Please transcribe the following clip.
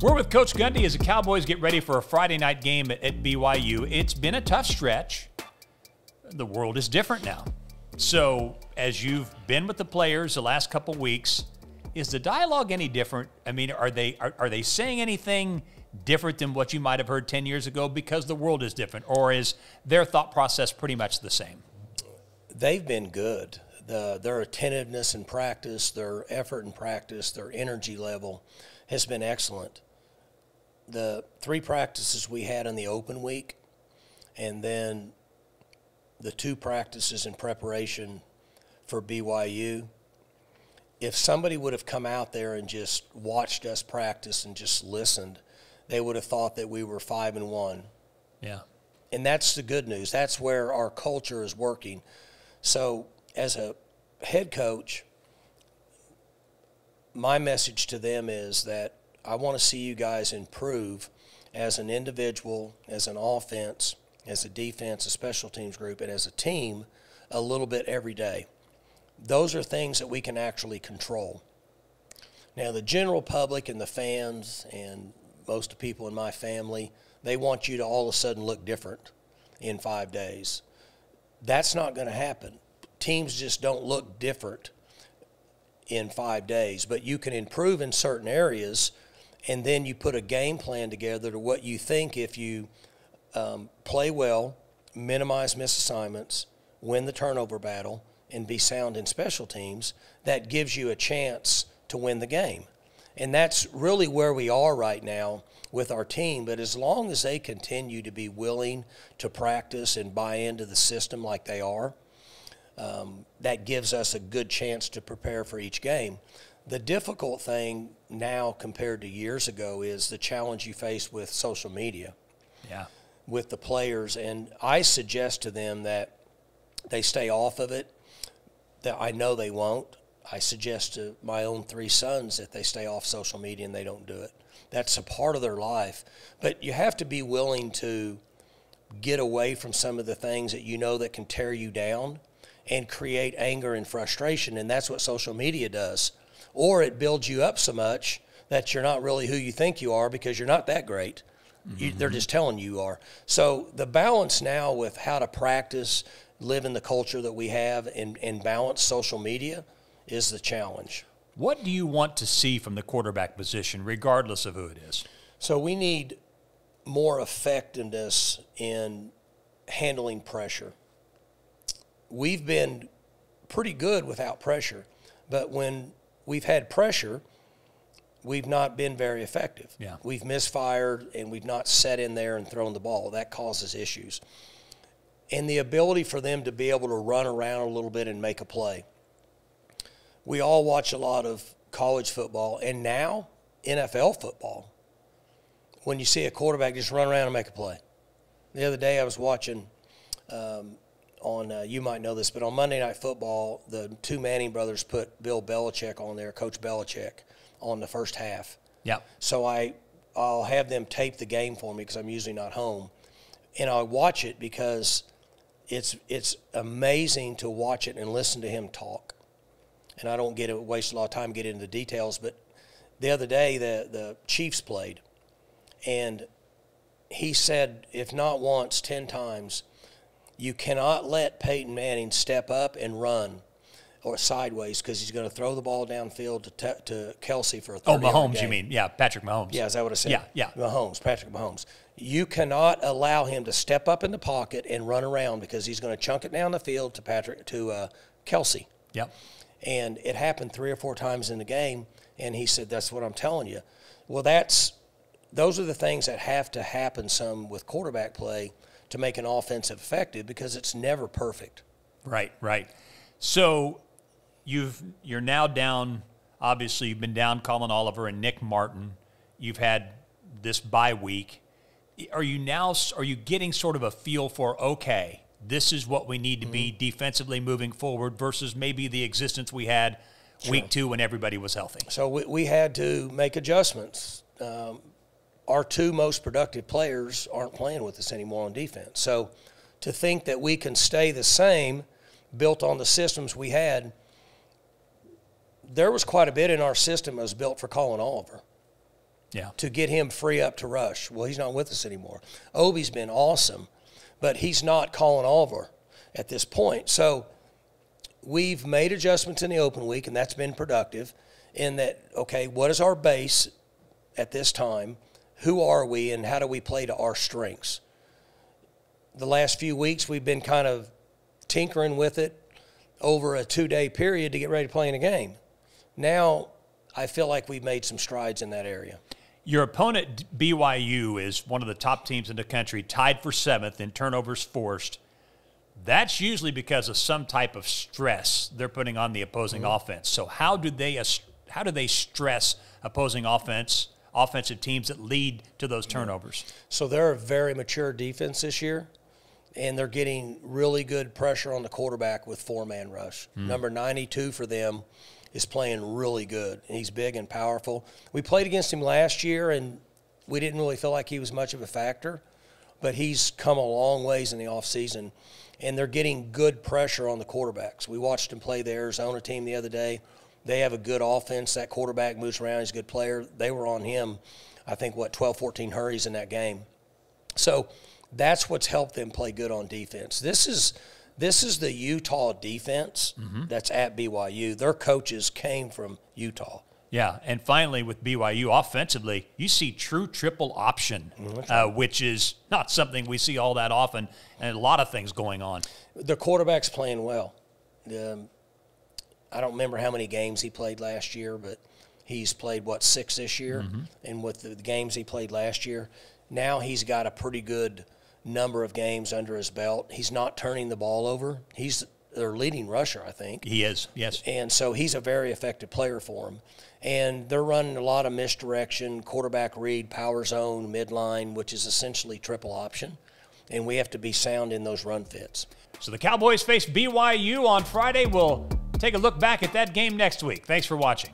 We're with Coach Gundy as the Cowboys get ready for a Friday night game at BYU. It's been a tough stretch. The world is different now. So as you've been with the players the last couple weeks, is the dialogue any different? I mean, are they saying anything different than what you might have heard 10 years ago because the world is different? Or is their thought process pretty much the same? They've been good. Their attentiveness in practice, their effort in practice, their energy level has been excellent. The 3 practices we had in the open week and then the 2 practices in preparation for BYU, if somebody would have come out there and just watched us practice and just listened, they would have thought that we were 5-1. Yeah. And that's the good news. That's where our culture is working. So as a head coach, my message to them is that I want to see you guys improve as an individual, as an offense, as a defense, a special teams group, and as a team a little bit every day. Those are things that we can actually control. Now, the general public and the fans and most of the people in my family, they want you to all of a sudden look different in 5 days. That's not going to happen. Teams just don't look different in 5 days, but you can improve in certain areas, and then you put a game plan together to what you think if you play well, minimize misassignments, win the turnover battle, and be sound in special teams, that gives you a chance to win the game. And that's really where we are right now with our team. But as long as they continue to be willing to practice and buy into the system like they are, that gives us a good chance to prepare for each game. The difficult thing now compared to years ago is the challenge you face with social media. Yeah. With the players. And I suggest to them that they stay off of it. That I know they won't. I suggest to my own 3 sons that they stay off social media and they don't do it. That's a part of their life. But you have to be willing to get away from some of the things that you know that can tear you down and create anger and frustration, and that's what social media does. Or it builds you up so much that you're not really who you think you are because you're not that great. Mm-hmm. They're just telling you are. So the balance now with how to practice, live in the culture that we have, and balance social media is the challenge. What do you want to see from the quarterback position, regardless of who it is? So we need more effectiveness in handling pressure. We've been pretty good without pressure, but when we've had pressure, we've not been very effective. Yeah. We've misfired, and we've not set in there and thrown the ball. That causes issues. And the ability for them to be able to run around a little bit and make a play. We all watch a lot of college football, and now NFL football, when you see a quarterback just run around and make a play. The other day I was watching you might know this, but on Monday Night Football, the 2 Manning brothers put Bill Belichick on there, Coach Belichick, on the first half. Yeah. So I'll have them tape the game for me because I'm usually not home. And I watch it because it's amazing to watch it and listen to him talk. And I don't waste a lot of time getting into the details, but the other day the Chiefs played, and he said, if not once, 10 times, you cannot let Peyton Manning step up and run or sideways because he's going to throw the ball downfield to Kelsey for a 30-yard game. Mahomes, you mean. Yeah, Patrick Mahomes. Yeah, is that what I said? Yeah. Patrick Mahomes. You cannot allow him to step up in the pocket and run around because he's going to chunk it down the field to Kelsey. Yep. And it happened 3 or 4 times in the game, and he said, that's what I'm telling you. Well, those are the things that have to happen some with quarterback play to make an offensive effective because it's never perfect. Right. So you're now down, obviously you've been down Colin Oliver and Nick Martin. You've had this bye week. Are you getting sort of a feel for, okay, this is what we need to be defensively moving forward versus maybe the existence we had week 2 when everybody was healthy? So we had to make adjustments. Our 2 most productive players aren't playing with us anymore on defense. So to think that we can stay the same built on the systems we had, there was quite a bit in our system that was built for Colin Oliver. to get him free up to rush. Well, he's not with us anymore. Obi's been awesome, but he's not calling over at this point. So we've made adjustments in the open week, and that's been productive in that, okay, what is our base at this time? Who are we, and how do we play to our strengths? The last few weeks we've been kind of tinkering with it over a 2-day period to get ready to play in a game. Now I feel like we've made some strides in that area. Your opponent, BYU, is one of the top teams in the country, tied for 7th in turnovers forced. That's usually because of some type of stress they're putting on the opposing offense. So how do they stress opposing offensive teams that lead to those turnovers? So they're a very mature defense this year, and they're getting really good pressure on the quarterback with 4-man rush. Number 92 for them is playing really good. He's big and powerful. We played against him last year, and we didn't really feel like he was much of a factor, but he's come a long ways in the offseason, and they're getting good pressure on the quarterbacks. We watched him play the Arizona team the other day. They have a good offense. That quarterback moves around. He's a good player. They were on him, I think, 12, 14 hurries in that game. So that's what's helped them play good on defense. This is the Utah defense that's at BYU. Their coaches came from Utah. Yeah, and finally with BYU offensively, you see true triple option, which is not something we see all that often, and a lot of things going on. The quarterback's playing well. I don't remember how many games he played last year, but he's played, 6 this year? And with the games he played last year, now he's got a pretty good number of games under his belt. He's not turning the ball over. He's their leading rusher, I think. He is, yes. And so he's a very effective player for him. And they're running a lot of misdirection, quarterback read, power zone, midline, which is essentially triple option. And we have to be sound in those run fits. So the Cowboys face BYU on Friday. We'll take a look back at that game next week. Thanks for watching.